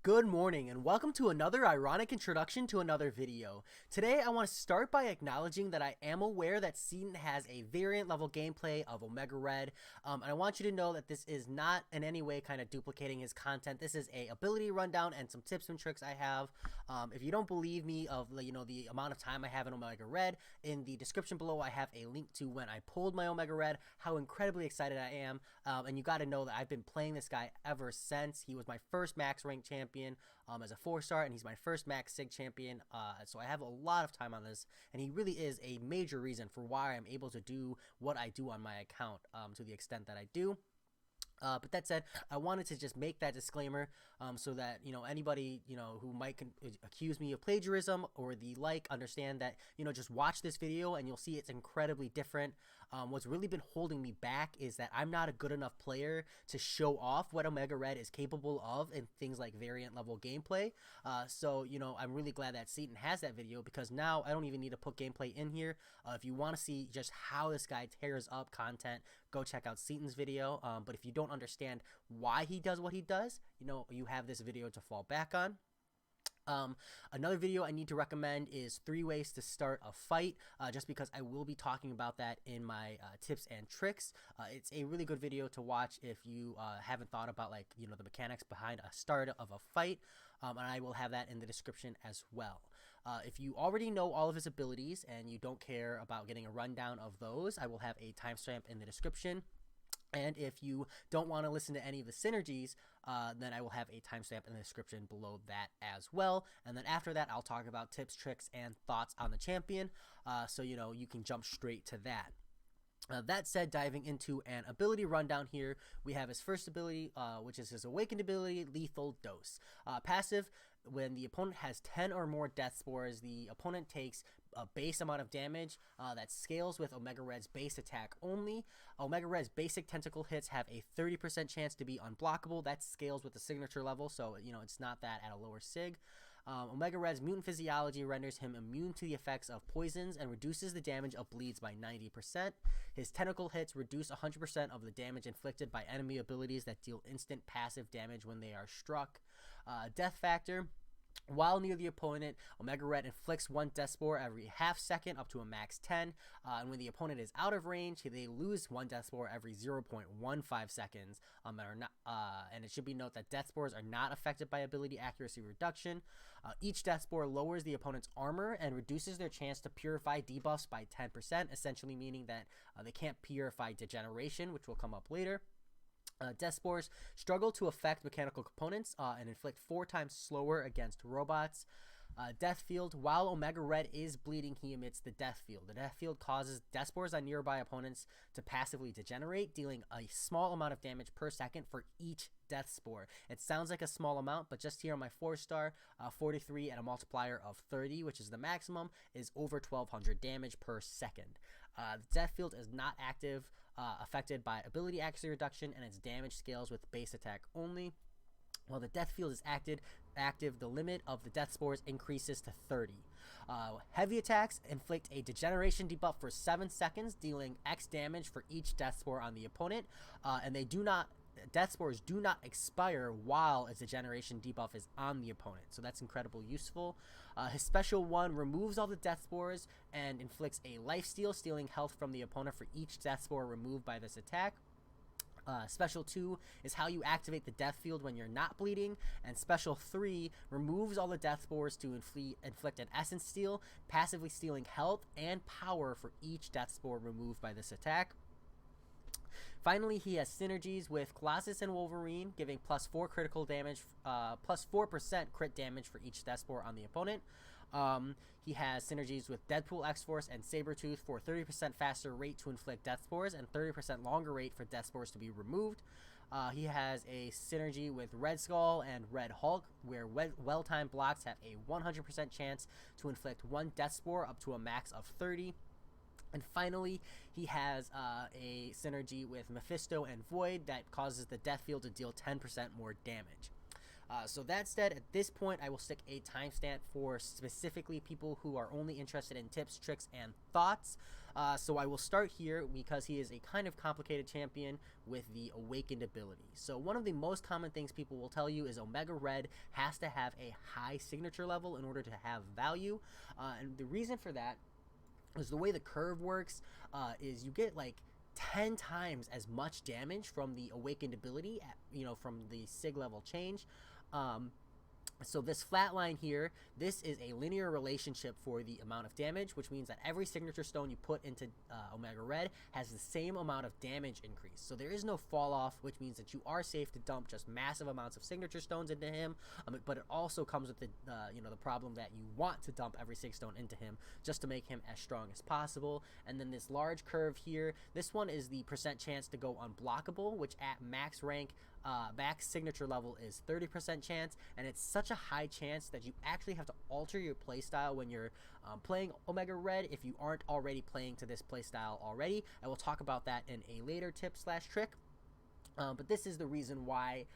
Good morning and welcome to another ironic introduction to another video. Today I want to start by acknowledging that I am aware that Seatin has a variant level gameplay of Omega Red, and I want you to know that this is not in any way kind of duplicating his content. This is a ability rundown and some tips and tricks I have. If you don't believe me of the amount of time I have in Omega Red, in the description below I have a link to when I pulled my Omega Red, how incredibly excited I am, and you got to know that I've been playing this guy ever since. He was my first max rank champion as a 4-star, and he's my first max sig champion, so I have a lot of time on this, and he really is a major reason for why I'm able to do what I do on my account to the extent that I do. But that said, I wanted to just make that disclaimer so that, anybody, who might accuse me of plagiarism or the like, understand that, just watch this video and you'll see it's incredibly different. What's really been holding me back is that I'm not a good enough player to show off what Omega Red is capable of in things like variant level gameplay. So, I'm really glad that Seatin has that video, because now I don't even need to put gameplay in here. If you want to see just how this guy tears up content, go check out Seatin's video. But if you don't understand why he does what he does, you have this video to fall back on. Another video I need to recommend is 3 ways to start a fight, just because I will be talking about that in my tips and tricks. It's a really good video to watch if you haven't thought about the mechanics behind a start of a fight, and I will have that in the description as well. If you already know all of his abilities and you don't care about getting a rundown of those, I will have a timestamp in the description. And if you don't want to listen to any of the synergies, then I will have a timestamp in the description below that as well. And then after that, I'll talk about tips, tricks, and thoughts on the champion, so you can jump straight to that. That said, diving into an ability rundown here, we have his first ability, which is his awakened ability, Lethal Dose. Passive: when the opponent has 10 or more death spores, the opponent takes a base amount of damage that scales with Omega Red's base attack only. Omega Red's basic tentacle hits have a 30% chance to be unblockable. That scales with the signature level, so it's not that at a lower sig. Omega Red's mutant physiology renders him immune to the effects of poisons and reduces the damage of bleeds by 90%. His tentacle hits reduce 100% of the damage inflicted by enemy abilities that deal instant passive damage when they are struck. Death factor: while near the opponent, Omega Red inflicts 1 death spore every half second up to a max 10, and when the opponent is out of range, they lose 1 death spore every 0.15 seconds, and it should be noted that death spores are not affected by ability accuracy reduction. Each death spore lowers the opponent's armor and reduces their chance to purify debuffs by 10%, essentially meaning that they can't purify degeneration, which will come up later. Death spores struggle to affect mechanical components and inflict 4 times slower against robots. Death field: while Omega Red is bleeding, he emits the death field. The death field causes death spores on nearby opponents to passively degenerate, dealing a small amount of damage per second for each death spore. It sounds like a small amount, but just here on my 4-star, 43 at a multiplier of 30, which is the maximum, is over 1200 damage per second. The death field is not affected by ability accuracy reduction, and its damage scales with base attack only. While the death field is active, the limit of the death spores increases to 30. Heavy attacks inflict a degeneration debuff for 7 seconds, dealing X damage for each death spore on the opponent, and death spores do not expire while its degeneration debuff is on the opponent, so that's incredibly useful. His special 1 removes all the death spores and inflicts a lifesteal, stealing health from the opponent for each death spore removed by this attack. Special 2 is how you activate the death field when you're not bleeding, and Special 3 removes all the death spores to inflict an essence steal, passively stealing health and power for each death spore removed by this attack. Finally, he has synergies with Colossus and Wolverine, giving +4 critical damage, +4% crit damage for each death spore on the opponent. He has synergies with Deadpool, X-Force, and Sabretooth for 30% faster rate to inflict death spores and 30% longer rate for death spores to be removed. He has a synergy with Red Skull and Red Hulk, where well-timed blocks have a 100% chance to inflict 1 death spore up to a max of 30. And finally, he has a synergy with Mephisto and Void that causes the death field to deal 10% more damage. So that said, at this point, I will stick a timestamp for specifically people who are only interested in tips, tricks, and thoughts. So I will start here because he is a kind of complicated champion with the Awakened ability. So one of the most common things people will tell you is Omega Red has to have a high signature level in order to have value. And the reason for that is the way the curve works is you get like 10 times as much damage from the Awakened ability, from the Sig level change. So this flat line here, this is a linear relationship for the amount of damage, which means that every signature stone you put into Omega Red has the same amount of damage increase. So there is no fall off, which means that you are safe to dump just massive amounts of signature stones into him. But it also comes with the problem that you want to dump every 6 stone into him just to make him as strong as possible. And then this large curve here, this one is the percent chance to go unblockable, which at max rank, max signature level is 30% chance, and it's such a high chance that you actually have to alter your playstyle when you're playing Omega Red if you aren't already playing to this playstyle already. I will talk about that in a later tip / trick. But this is the reason why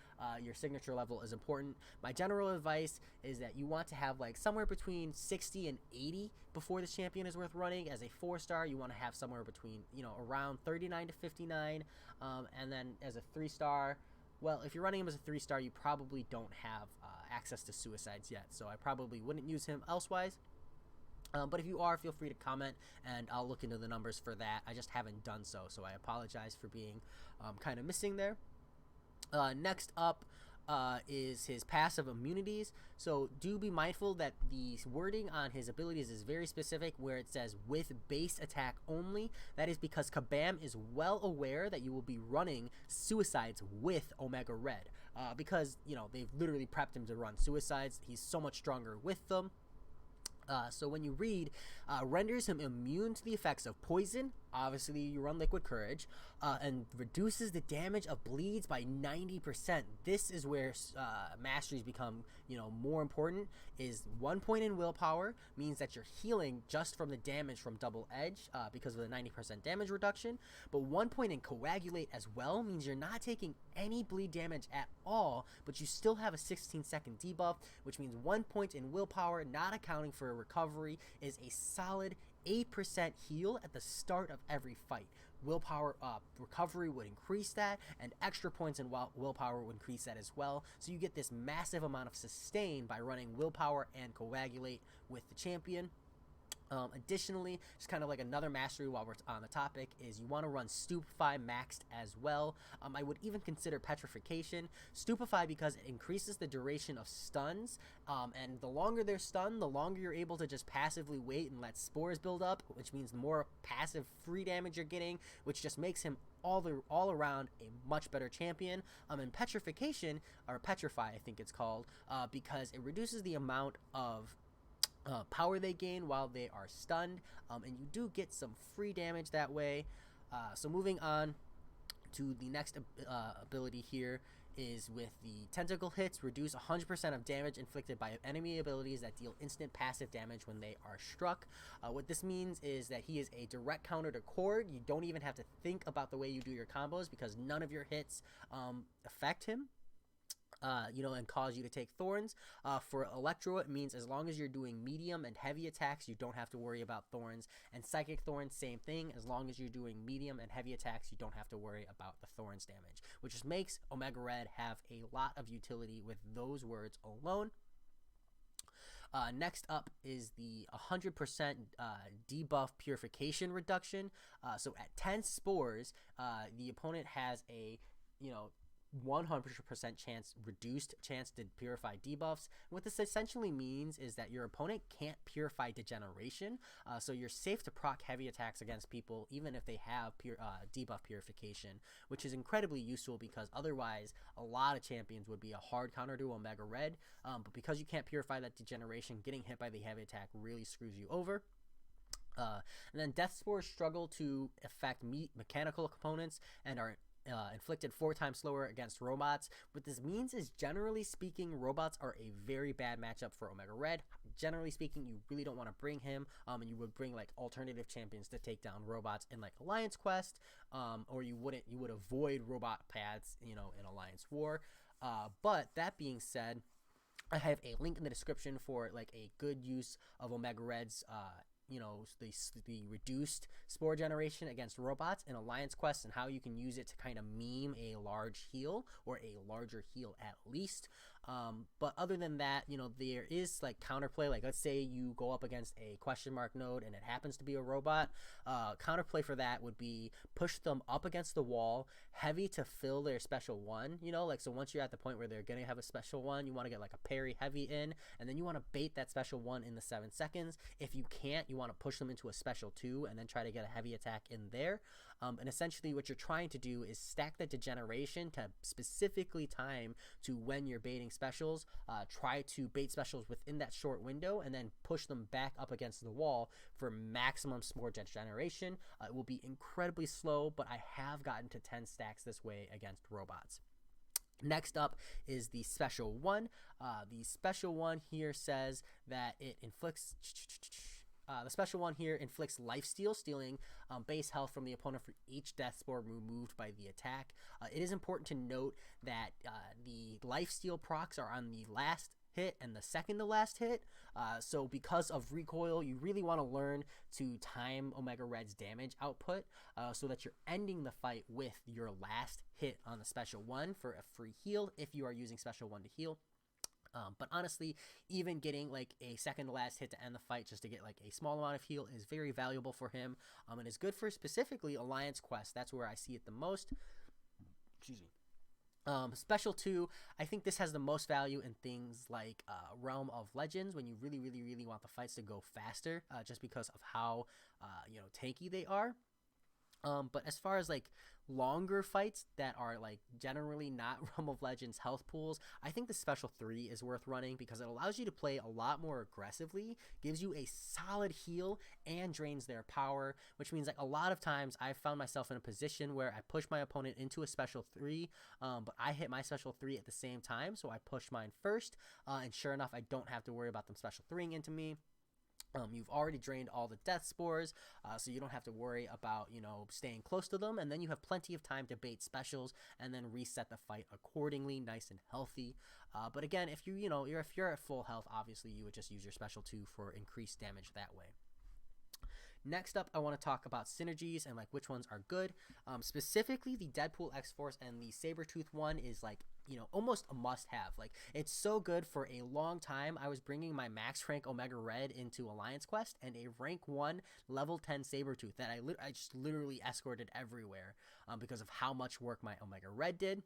your signature level is important. My general advice is that you want to have like somewhere between 60 and 80 before this champion is worth running. As a 4-star, you want to have somewhere between, around 39 to 59. And then as a 3-star, well, if you're running him as a 3-star, you probably don't have access to suicides yet, so I probably wouldn't use him elsewise. But if you are, feel free to comment, and I'll look into the numbers for that. I just haven't done so I apologize for being kind of missing there. Next up is his passive immunities. So do be mindful that the wording on his abilities is very specific, where it says with base attack only. That is because Kabam is well aware that you will be running suicides with Omega Red, because they've literally prepped him to run suicides. He's so much stronger with them. So when you read, renders him immune to the effects of poison, obviously you run Liquid Courage, and reduces the damage of bleeds by 90%. This is where masteries become, more important, is 1 point in willpower, means that you're healing just from the damage from Double Edge, because of the 90% damage reduction, but 1 point in Coagulate as well, means you're not taking any bleed damage at all, but you still have a 16-second debuff, which means 1 point in willpower, not accounting for a recovery, is a solid 8% heal at the start of every fight. Willpower recovery would increase that, and extra points in willpower would increase that as well. So you get this massive amount of sustain by running willpower and Coagulate with the champion. Additionally, just kind of like another mastery while we're on the topic, is you want to run Stupefy maxed as well. I would even consider Petrification. Stupefy because it increases the duration of stuns, and the longer they're stunned, the longer you're able to just passively wait and let spores build up, which means the more passive free damage you're getting, which just makes him all around a much better champion. And Petrification, or Petrify I think it's called, because it reduces the amount of power they gain while they are stunned, and you do get some free damage that way. So moving on to the next ability here is with the tentacle hits, reduce 100% of damage inflicted by enemy abilities that deal instant passive damage when they are struck. What this means is that he is a direct counter to Cord. You don't even have to think about the way you do your combos, because none of your hits affect him. And cause you to take thorns. For Electro, it means as long as you're doing medium and heavy attacks, you don't have to worry about thorns. And Psychic Thorns, same thing. As long as you're doing medium and heavy attacks, you don't have to worry about the thorns damage, which just makes Omega Red have a lot of utility with those words alone. Next up is the 100% Debuff Purification reduction. So at 10 spores, the opponent has a 100% reduced chance to purify debuffs. What this essentially means is that your opponent can't purify degeneration, so you're safe to proc heavy attacks against people even if they have debuff purification, which is incredibly useful because otherwise a lot of champions would be a hard counter to Omega Red, but because you can't purify that degeneration, getting hit by the heavy attack really screws you over. And then Death Spores struggle to affect mechanical components and are inflicted 4 times slower against robots. What this means is, generally speaking, robots are a very bad matchup for Omega Red. Generally speaking, you really don't want to bring him, and you would bring like alternative champions to take down robots in like Alliance Quest, or you would avoid robot paths, in Alliance War. But that being said, I have a link in the description for like a good use of Omega Red's the reduced spore generation against robots in Alliance Quest, and how you can use it to kind of meme a large heal, or a larger heal at least. But other than that, there is like counterplay. Like, let's say you go up against a question mark node and it happens to be a robot. Counterplay for that would be push them up against the wall, heavy to fill their special one. So once you're at the point where they're gonna have a special one, you want to get like a parry heavy in, and then you want to bait that special one in the 7 seconds. If you can't, you want to push them into a special 2 and then try to get a heavy attack in there. And essentially what you're trying to do is stack the degeneration to specifically time to when you're baiting specials. Try to bait specials within that short window and then push them back up against the wall for maximum spore degeneration. It will be incredibly slow, but I have gotten to 10 stacks this way against robots. Next up is the special one. The special one here says that it inflicts... the special one here inflicts lifesteal, stealing base health from the opponent for each death spore removed by the attack. It is important to note that the lifesteal procs are on the last hit and the second to last hit. So because of recoil, you really want to learn to time Omega Red's damage output so that you're ending the fight with your last hit on the special one for a free heal if you are using special one to heal. But honestly, even getting like a second to last hit to end the fight just to get like a small amount of heal is very valuable for him, and is good for specifically Alliance Quest. That's where I see it the most. Excuse me. Special 2, I think this has the most value in things like Realm of Legends, when you really want the fights to go faster, just because of how tanky they are. But as far as like longer fights that are like generally not Realm of Legends health pools, I think the special 3 is worth running because it allows you to play a lot more aggressively, gives you a solid heal, and drains their power, which means like a lot of times I've found myself in a position where I push my opponent into a special 3, but I hit my special 3 at the same time, so I push mine first, and sure enough, I don't have to worry about them special 3ing into me. You've already drained all the death spores, so you don't have to worry about, staying close to them, and then you have plenty of time to bait specials and then reset the fight accordingly, nice and healthy. But again, if you're at full health, obviously you would just use your special 2 for increased damage that way. Next up, I want to talk about synergies and like which ones are good. Specifically, the Deadpool X-Force and the Sabretooth one is like, almost a must-have. Like, it's so good. For a long time, I was bringing my max rank Omega Red into Alliance Quest and a rank 1 level 10 Sabretooth that I just literally escorted everywhere because of how much work my Omega Red did.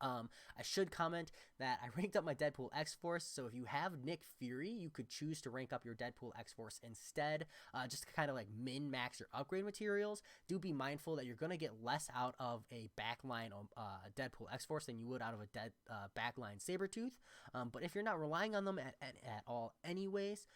I should comment that I ranked up my Deadpool X-Force, so if you have Nick Fury, you could choose to rank up your Deadpool X-Force instead, just to kind of like min-max your upgrade materials. Do be mindful that you're going to get less out of a backline Deadpool X-Force than you would out of a backline Sabretooth, but if you're not relying on them at all anyways,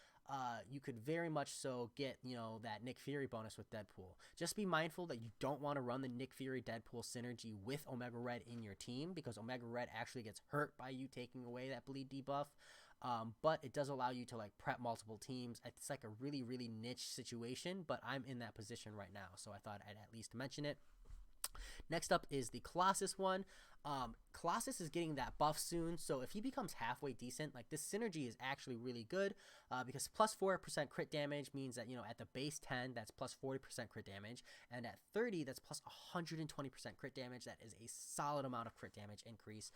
you could very much so get, that Nick Fury bonus with Deadpool. Just be mindful that you don't want to run the Nick Fury Deadpool synergy with Omega Red in your team, because Omega Red actually gets hurt by you taking away that bleed debuff. But it does allow you to like prep multiple teams. It's like a really niche situation, but I'm in that position right now, so I thought I'd at least mention it. Next up is the Colossus one. Colossus is getting that buff soon, so if he becomes halfway decent, like this synergy is actually really good, because plus 4% crit damage means that, at the base 10, that's plus 40% crit damage, and at 30, that's plus 120% crit damage. That is a solid amount of crit damage increase,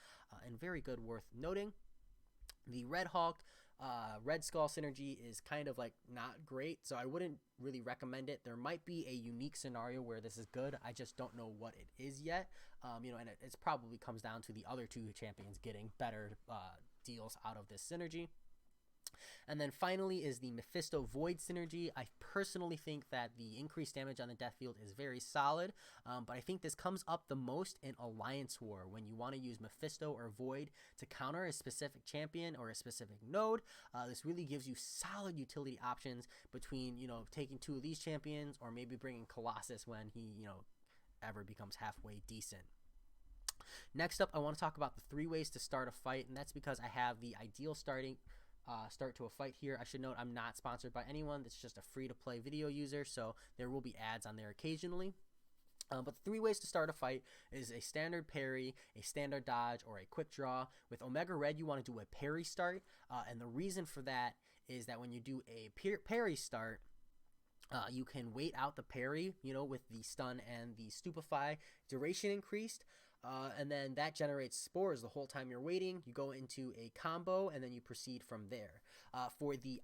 and very good, worth noting. The Red Hulk, Red Skull synergy is kind of like not great, so I wouldn't really recommend it. There might be a unique scenario where this is good. I just don't know what it is yet. And it probably comes down to the other two champions getting better deals out of this synergy. And then finally is the Mephisto Void synergy. I personally think that the increased damage on the death field is very solid, but I think this comes up the most in Alliance War, when you want to use Mephisto or Void to counter a specific champion or a specific node. This really gives you solid utility options between, taking 2 of these champions, or maybe bringing Colossus when he, ever becomes halfway decent. Next up, I want to talk about the 3 ways to start a fight, and that's because I have the ideal start to a fight here. I should note I'm not sponsored by anyone. It's just a free-to-play video user, so there will be ads on there occasionally. But 3 ways to start a fight is a standard parry, a standard dodge, or a quick draw. With Omega Red, you want to do a parry start, and the reason for that is that when you do a parry start, you can wait out the parry, with the stun and the stupefy duration increased, and then that generates spores the whole time you're waiting. You go into a combo, and then you proceed from there. For the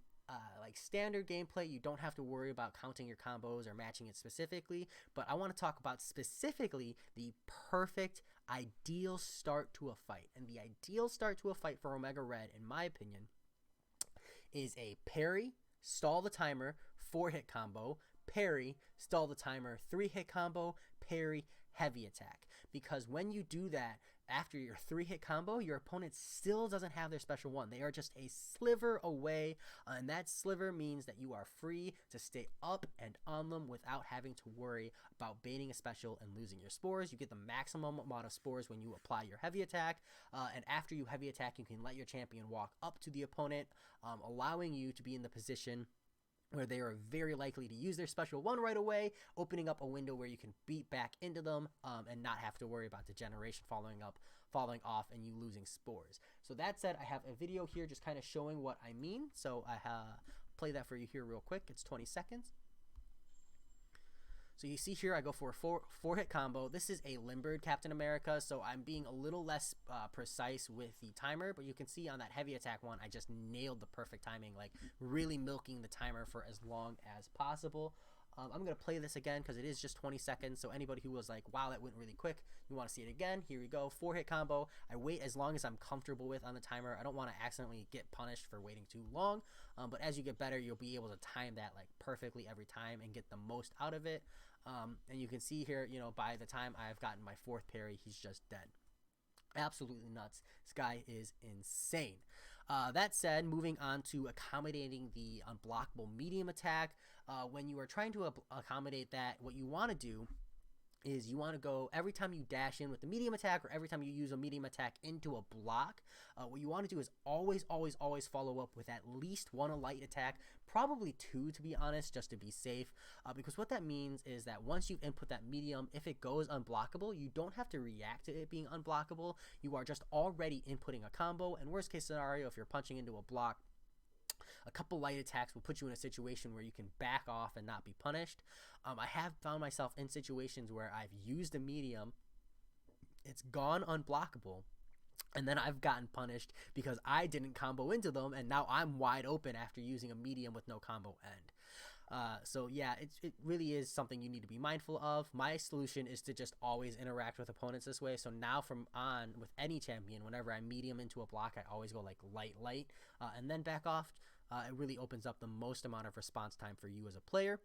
standard gameplay, you don't have to worry about counting your combos or matching it specifically, but I want to talk about specifically the perfect ideal start to a fight. And the ideal start to a fight for Omega Red, in my opinion, is a parry, stall the timer, 4-hit combo, parry, stall the timer, 3-hit combo, parry, heavy attack. Because when you do that, after your 3-hit combo, your opponent still doesn't have their special 1. They are just a sliver away, and that sliver means that you are free to stay up and on them without having to worry about baiting a special and losing your spores. You get the maximum amount of spores when you apply your heavy attack, and after you heavy attack, you can let your champion walk up to the opponent, allowing you to be in the position where they are very likely to use their special 1 right away, opening up a window where you can beat back into them, and not have to worry about degeneration falling off and you losing spores. So that said, I have a video here just kind of showing what I mean. So I play that for you here real quick. It's 20 seconds. So you see here, I go for a 4-hit combo. This is a limbered Captain America, so I'm being a little less precise with the timer, but you can see on that heavy attack one, I just nailed the perfect timing, like really milking the timer for as long as possible. I'm going to play this again because it is just 20 seconds, so anybody who was like, wow, that went really quick, you want to see it again, here we go. 4-hit combo. I wait as long as I'm comfortable with on the timer. I don't want to accidentally get punished for waiting too long, but as you get better, you'll be able to time that like perfectly every time and get the most out of it. And you can see here, by the time I've gotten my 4th parry, he's just dead. Absolutely nuts. This guy is insane. That said, moving on to accommodating the unblockable medium attack. When you are trying to accommodate that, what you want to do is you want to go every time you dash in with the medium attack, or every time you use a medium attack into a block, what you want to do is always follow up with at least 1 light attack, probably 2 to be honest, just to be safe, because what that means is that once you input that medium, if it goes unblockable, you don't have to react to it being unblockable. You are just already inputting a combo, and worst case scenario, if you're punching into a block, a couple light attacks will put you in a situation where you can back off and not be punished. I have found myself in situations where I've used a medium, it's gone unblockable, and then I've gotten punished because I didn't combo into them, and now I'm wide open after using a medium with no combo end. So yeah, it really is something you need to be mindful of. My solution is to just always interact with opponents this way. So now from on with any champion, whenever I medium into a block, I always go like light, and then back off. It really opens up the most amount of response time for you as a player.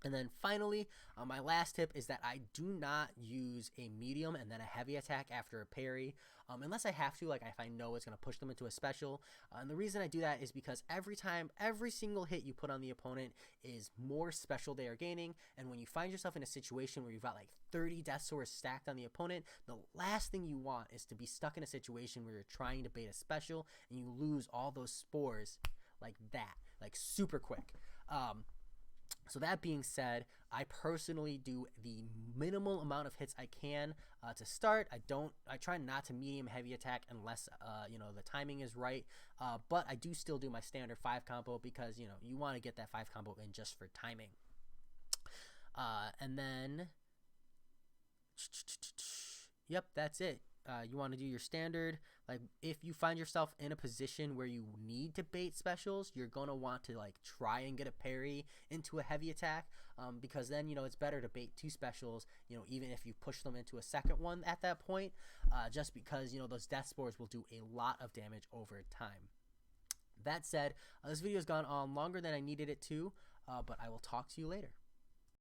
And then finally, my last tip is that I do not use a medium and then a heavy attack after a parry, unless I have to, like if I know it's going to push them into a special. And the reason I do that is because every single hit you put on the opponent is more special they are gaining. And when you find yourself in a situation where you've got like 30 death swords stacked on the opponent, the last thing you want is to be stuck in a situation where you're trying to bait a special and you lose all those spores like that, like super quick. So that being said, I personally do the minimal amount of hits I can to start. I try not to medium heavy attack unless the timing is right. But I do still do my standard 5 combo because you want to get that 5 combo in just for timing. And then, yep, that's it. You want to do your standard. Like if you find yourself in a position where you need to bait specials, you're gonna want to like try and get a parry into a heavy attack, because then it's better to bait 2 specials, even if you push them into a second one at that point, just because those death spores will do a lot of damage over time. That said, this video has gone on longer than I needed it to, but I will talk to you later.